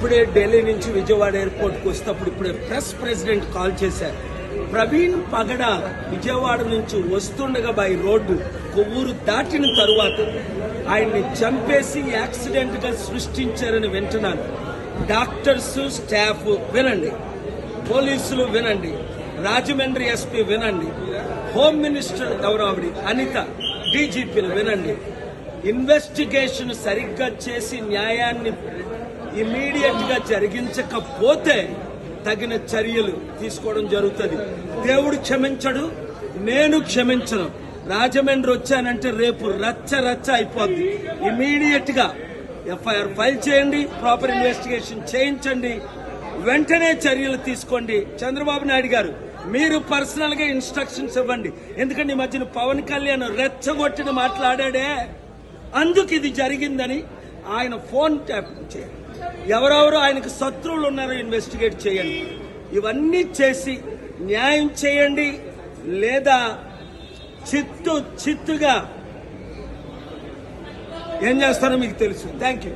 ఇప్పుడే ఢిల్లీ నుంచి విజయవాడ ఎయిర్పోర్ట్కి వస్తేప్పుడు ఇప్పుడే ప్రెసిడెంట్ కాల్ చేశారు. ప్రవీణ్ పగడాల విజయవాడ నుంచి వస్తుండగా బై రోడ్డు కొవ్వూరు దాటిన తరువాత ఆయన్ని చంపేసి యాక్సిడెంట్ గా సృష్టించారని వింటున్నాను. డాక్టర్స్, స్టాఫ్ వినండి, పోలీసులు వినండి, రాజమండ్రి ఎస్పీ వినండి, హోమ్ మినిస్టర్ గౌరవడి అనిత, డీజీపీలు వినండి. ఇన్వెస్టిగేషన్ సరిగ్గా చేసి న్యాయాన్ని ఇమీడియట్ గా జరిగించకపోతే తగిన చర్యలు తీసుకోవడం జరుగుతుంది. దేవుడు క్షమించడు, నేను క్షమించను. రాజమండ్రి వచ్చానంటే రేపు రచ్చ అయిపోద్ది. ఇమీడియట్ గా ఎఫ్ఐఆర్ ఫైల్ చేయండి, ప్రాపర్ ఇన్వెస్టిగేషన్ చేయించండి, వెంటనే చర్యలు తీసుకోండి. చంద్రబాబు నాయుడు గారు మీరు పర్సనల్ గా ఇన్స్ట్రక్షన్స్ ఇవ్వండి. ఎందుకంటే ఈ మధ్యన పవన్ కళ్యాణ్ రెచ్చగొట్టిన మాట్లాడాడే, అందుకు ఇది జరిగిందని ఆయన ఫోన్ ట్యాపింగ్ చేయండి. ఎవరెవరు ఆయనకు శత్రువులు ఉన్నారో ఇన్వెస్టిగేట్ చేయండి. ఇవన్నీ చేసి న్యాయం చేయండి, లేదా చిత్తుగా ఏం చేస్తారో మీకు తెలుసు. Thank you.